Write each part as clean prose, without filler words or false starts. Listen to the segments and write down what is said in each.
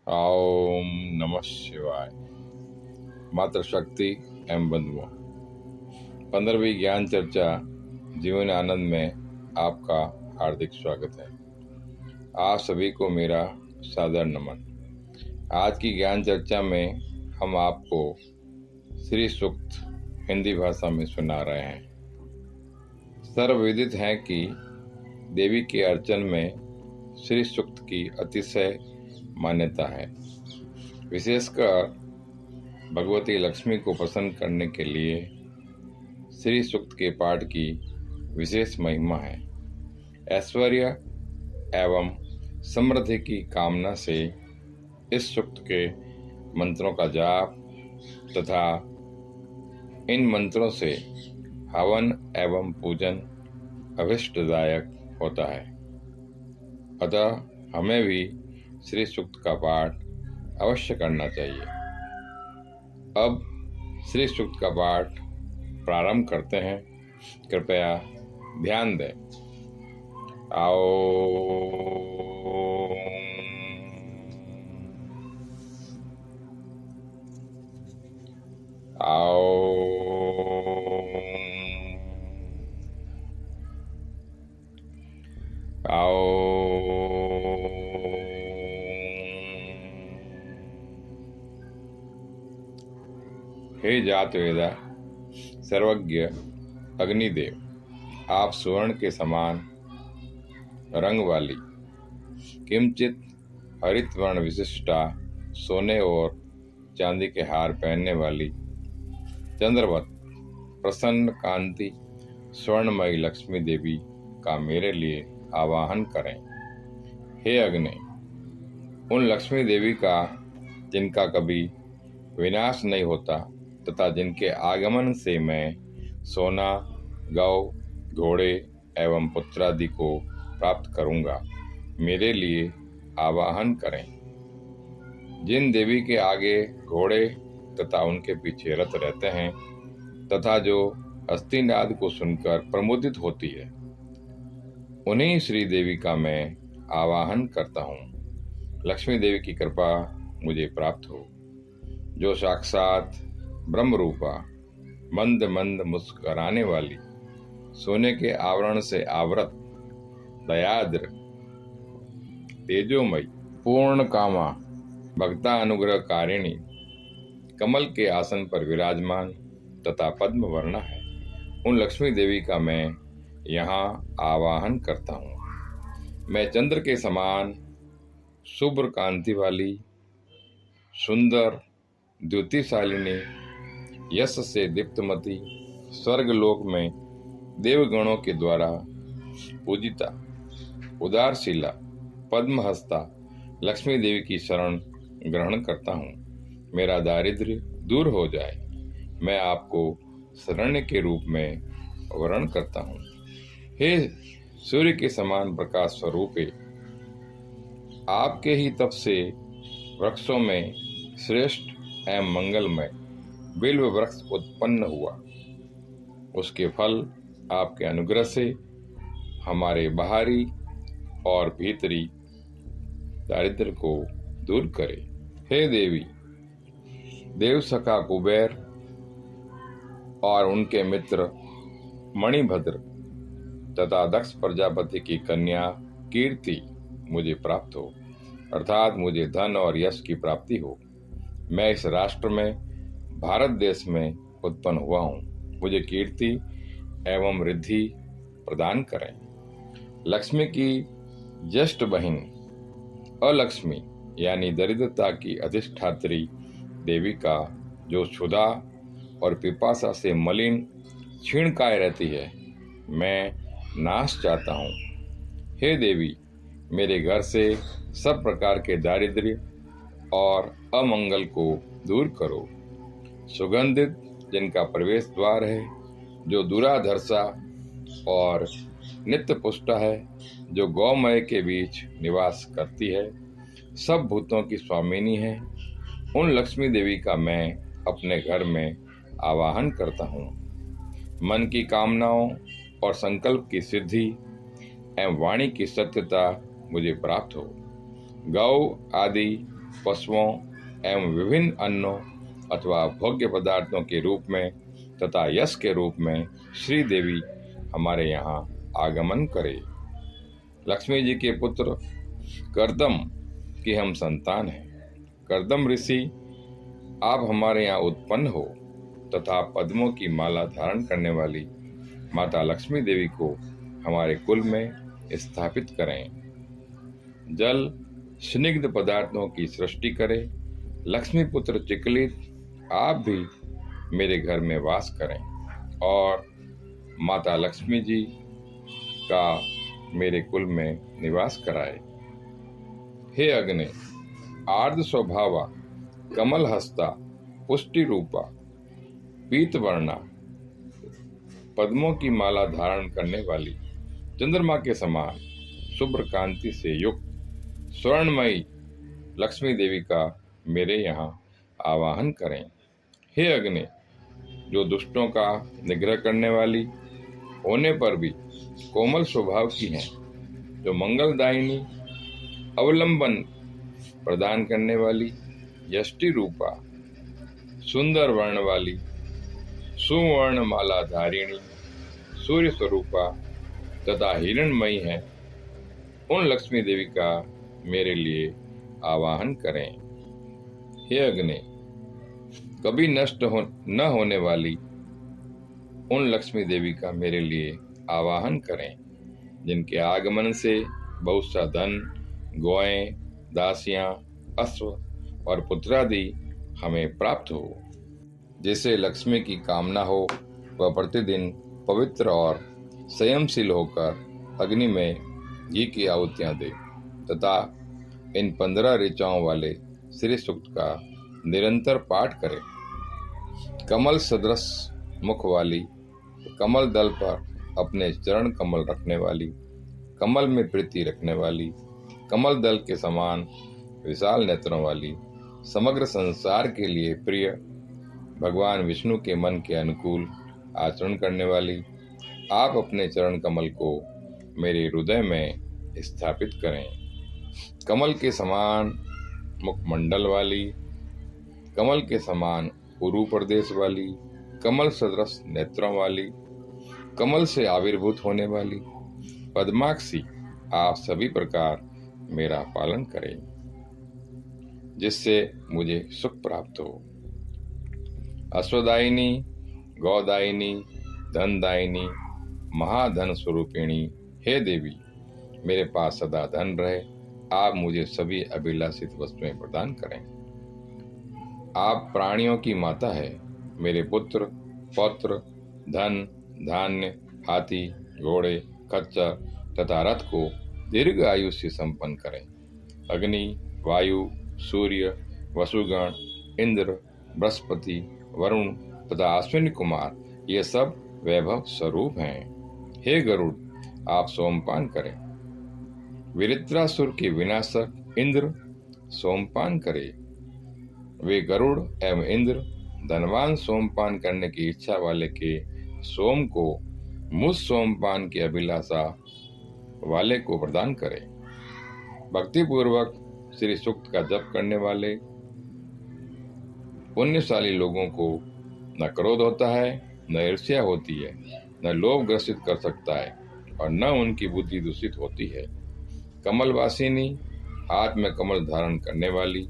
ओम नमः शिवाय। मातृशक्ति एवं बंधुओं, 15वीं ज्ञान चर्चा जीवन आनंद में आपका हार्दिक स्वागत है। आप सभी को मेरा सादर नमन। आज की ज्ञान चर्चा में हम आपको श्री सूक्त हिंदी भाषा में सुना रहे हैं। सर्वविदित है कि देवी के अर्चन में श्री सूक्त की अतिशय मान्यता है। विशेषकर भगवती लक्ष्मी को प्रसन्न करने के लिए श्री सूक्त के पाठ की विशेष महिमा है। ऐश्वर्य एवं समृद्धि की कामना से इस सूक्त के मंत्रों का जाप तथा इन मंत्रों से हवन एवं पूजन अभिष्टदायक होता है। अतः हमें भी श्री सूक्त का पाठ अवश्य करना चाहिए। अब श्री सूक्त का पाठ प्रारंभ करते हैं। कृपया ध्यान दें। आओ हे जातवेदा सर्वज्ञ अग्निदेव, आप स्वर्ण के समान रंग वाली किंचित हरित वर्ण विशिष्टा सोने और चांदी के हार पहनने वाली चंद्रवत प्रसन्न कांति स्वर्णमयी लक्ष्मी देवी का मेरे लिए आवाहन करें। हे अग्नि, उन लक्ष्मी देवी का जिनका कभी विनाश नहीं होता तथा जिनके आगमन से मैं सोना, गौ, घोड़े एवं पुत्रादि को प्राप्त करूंगा, मेरे लिए आवाहन करें। जिन देवी के आगे घोड़े तथा उनके पीछे रथ रहते हैं तथा जो हस्तिनाद को सुनकर प्रमुदित होती है, उन्हीं श्री देवी का मैं आवाहन करता हूँ। लक्ष्मी देवी की कृपा मुझे प्राप्त हो, जो साक्षात ब्रह्म रूपा मंद मंद मुस्कुराने वाली सोने के आवरण से आवृत दयाद्र तेजोमयी पूर्ण कामा भक्ता अनुग्रह कारिणी कमल के आसन पर विराजमान तथा पद्म वर्णा है, उन लक्ष्मी देवी का मैं यहाँ आवाहन करता हूँ। मैं चंद्र के समान शुभ्र कांति वाली सुंदर द्युतिशालिनी यश से दीप्तमती स्वर्गलोक में देवगणों के द्वारा पूजिता उदारशीला पद्महस्ता लक्ष्मी देवी की शरण ग्रहण करता हूँ। मेरा दारिद्र्य दूर हो जाए, मैं आपको शरण्य के रूप में वर्ण करता हूँ। हे सूर्य के समान प्रकाश स्वरूपे, आपके ही तप से वृक्षों में श्रेष्ठ एवं मंगलमय बिल्व वृक्ष उत्पन्न हुआ। उसके फल आपके अनुग्रह से हमारे बाहरी और भीतरी दारिद्र्य को दूर करे। हे देवी, देव सखा कुबेर और उनके मित्र मणिभद्र तथा दक्ष प्रजापति की कन्या कीर्ति मुझे प्राप्त हो, अर्थात मुझे धन और यश की प्राप्ति हो। मैं इस राष्ट्र में भारत देश में उत्पन्न हुआ हूँ, मुझे कीर्ति एवं रिद्धि प्रदान करें। लक्ष्मी की ज्येष्ठ बहिन अलक्ष्मी यानी दरिद्रता की अधिष्ठात्री देवी का जो क्षुधा और पिपासा से मलिन क्षीणकाय रहती है, मैं नाश चाहता हूँ। हे देवी, मेरे घर से सब प्रकार के दारिद्र्य और अमंगल को दूर करो। सुगंधित जिनका प्रवेश द्वार है, जो दुराधर्षा और नित्य पुष्ट है, जो गौमय के बीच निवास करती है, सब भूतों की स्वामिनी है, उन लक्ष्मी देवी का मैं अपने घर में आवाहन करता हूँ। मन की कामनाओं और संकल्प की सिद्धि एवं वाणी की सत्यता मुझे प्राप्त हो। गौ आदि पशुओं एवं विभिन्न अन्नों अथवा भोग्य पदार्थों के रूप में तथा यश के रूप में श्री देवी हमारे यहाँ आगमन करे। लक्ष्मी जी के पुत्र कर्दम की हम संतान हैं। कर्दम ऋषि, आप हमारे यहाँ उत्पन्न हो तथा पद्मों की माला धारण करने वाली माता लक्ष्मी देवी को हमारे कुल में स्थापित करें। जल स्निग्ध पदार्थों की सृष्टि करे। लक्ष्मी पुत्र चिकलित, आप भी मेरे घर में वास करें और माता लक्ष्मी जी का मेरे कुल में निवास कराए। हे अग्नि, आर्द्र स्वभावा, कमल हस्ता, पुष्टि रूपा, पीत वर्णा, पद्मों की माला धारण करने वाली, चंद्रमा के समान शुभ्र कांति से युक्त स्वर्णमयी लक्ष्मी देवी का मेरे यहाँ आवाहन करें। हे अग्नि, जो दुष्टों का निग्रह करने वाली होने पर भी कोमल स्वभाव की हैं, जो मंगलदायिनी, अवलंबन प्रदान करने वाली, यष्टि रूपा, सुंदर वर्ण वाली, सुवर्ण माला धारिणी, सूर्य स्वरूपा तथा हिरणमयी है, उन लक्ष्मी देवी का मेरे लिए आवाहन करें। हे अग्नि, कभी नष्ट न होने वाली उन लक्ष्मी देवी का मेरे लिए आवाहन करें, जिनके आगमन से बहुत सा धन, गौएं, दासियां, अश्व और पुत्रादि हमें प्राप्त हो। जिसे लक्ष्मी की कामना हो वह प्रतिदिन पवित्र और संयमशील होकर अग्नि में घी की आहुतियां दे तथा इन 15 ऋचाओं वाले श्री सूक्त का निरंतर पाठ करे। कमल सदृश मुख वाली, कमल दल पर अपने चरण कमल रखने वाली, कमल में प्रीति रखने वाली, कमल दल के समान विशाल नेत्रों वाली, समग्र संसार के लिए प्रिय, भगवान विष्णु के मन के अनुकूल आचरण करने वाली, आप अपने चरण कमल को मेरे हृदय में स्थापित करें। कमल के समान मुखमंडल वाली, कमल के समान उरु प्रदेश वाली, कमल सदृश नेत्रों वाली, कमल से आविर्भूत होने वाली पद्माक्षी, आप सभी प्रकार मेरा पालन करें, जिससे मुझे सुख प्राप्त हो। अश्वदायिनी, गौदायिनी, धनदायिनी, महाधन स्वरूपिणी, हे देवी, मेरे पास सदा धन रहे, आप मुझे सभी अभिलाषित वस्तुएं प्रदान करें। आप प्राणियों की माता है, मेरे पुत्र, पौत्र, धन, धान्य, हाथी, घोड़े, खच्चर तथा रथ को दीर्घ आयु से संपन्न करें। अग्नि, वायु, सूर्य, वसुगण, इंद्र, बृहस्पति, वरुण तथा अश्विनी कुमार, ये सब वैभव स्वरूप हैं। हे गरुड़, आप सोमपान करें। विरित्रासुर के विनाशक इंद्र सोमपान करे। वे गरुड़ एवं इंद्र धनवान सोमपान करने की इच्छा वाले के सोम को मुझ सोमपान की अभिलाषा वाले को प्रदान करे। भक्ति पूर्वक श्री सूक्त का जप करने वाले पुण्यशाली लोगों को न क्रोध होता है, न ईर्ष्या होती है, न लोभ ग्रसित कर सकता है और न उनकी बुद्धि दूषित होती है। कमलवासिनी, हाथ में कमल धारण करने वाली,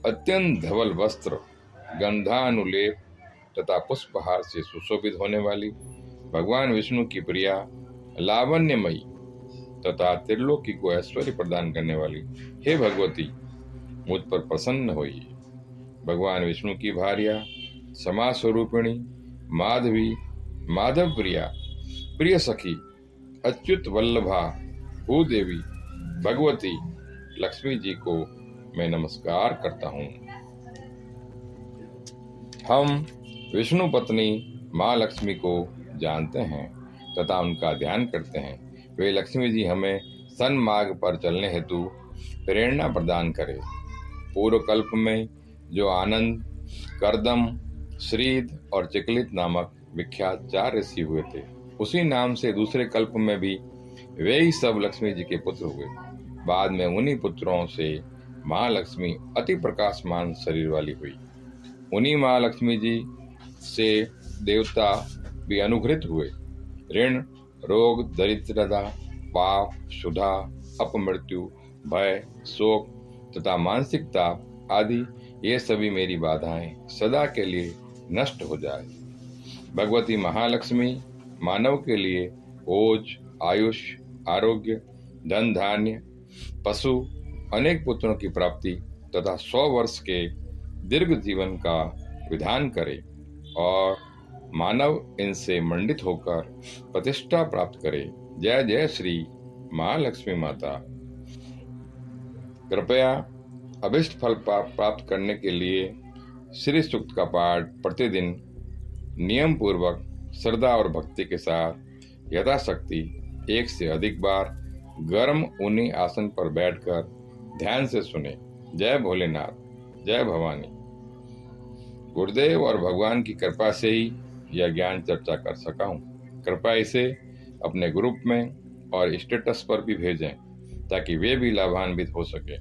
अत्यंत धवल वस्त्र, गंधानुलेप तथा पुष्पहार से सुशोभित होने वाली, भगवान विष्णु की प्रिया, लावण्यमयी तथा त्रिलोकी को ऐश्वर्य प्रदान करने वाली, हे भगवती, मुझ पर प्रसन्न होइए। भगवान विष्णु की भार्या, समाज स्वरूपिणी, माधवी, माधव प्रिया, प्रिय सखी, अच्युत वल्लभा, भूदेवी, भगवती लक्ष्मी जी को मैं नमस्कार करता हूँ। हम विष्णु पत्नी माँ लक्ष्मी को जानते हैं तथा उनका ध्यान करते हैं। वे लक्ष्मी जी हमें सन्मार्ग पर चलने हेतु प्रेरणा प्रदान करें। पूर्व कल्प में जो आनंद, कर्दम, श्रीद और चिकलित नामक विख्यात 4 ऋषि हुए थे, उसी नाम से दूसरे कल्प में भी वे ही सब लक्ष्मी जी के पुत्र हुए। बाद में उन्हीं पुत्रों से महालक्ष्मी अति प्रकाशमान शरीर वाली हुई। उन्हीं महालक्ष्मी जी से देवता भी अनुग्रहित हुए। ऋण, रोग, दरिद्रता, पाप, क्षुधा, अपमृत्यु, भय, शोक तथा मानसिक ताप आदि ये सभी मेरी बाधाएं सदा के लिए नष्ट हो जाए। भगवती महालक्ष्मी मानव के लिए ओज, आयुष, आरोग्य, धन धान्य, पशु, अनेक पुत्रों की प्राप्ति तथा 100 वर्ष के दीर्घ जीवन का विधान करे और मानव इनसे मंडित होकर प्रतिष्ठा प्राप्त करे। जय जय श्री महालक्ष्मी माता। कृपया अभिष्ट फल प्राप्त करने के लिए श्री सूक्त का पाठ प्रतिदिन नियम पूर्वक श्रद्धा और भक्ति के साथ यथाशक्ति 1 से अधिक बार गर्म ऊनी आसन पर बैठकर ध्यान से सुने। जय भोलेनाथ, जय भवानी। गुरुदेव और भगवान की कृपा से ही यह ज्ञान चर्चा कर सका हूँ। कृपया इसे अपने ग्रुप में और स्टेटस पर भी भेजें ताकि वे भी लाभान्वित हो सके।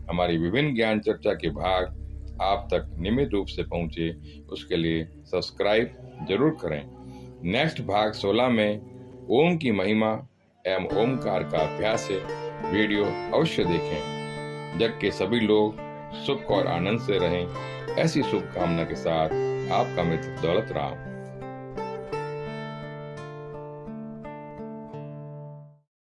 हमारी विभिन्न ज्ञान चर्चा के भाग आप तक नियमित रूप से पहुँचे, उसके लिए सब्सक्राइब जरूर करें। नेक्स्ट भाग 16 में ओम की महिमा एवं ओमकार का अभ्यास है। वीडियो अवश्य देखें। जग के सभी लोग सुख और आनंद से रहें, ऐसी शुभकामना के साथ आपका मित्र दौलत राम।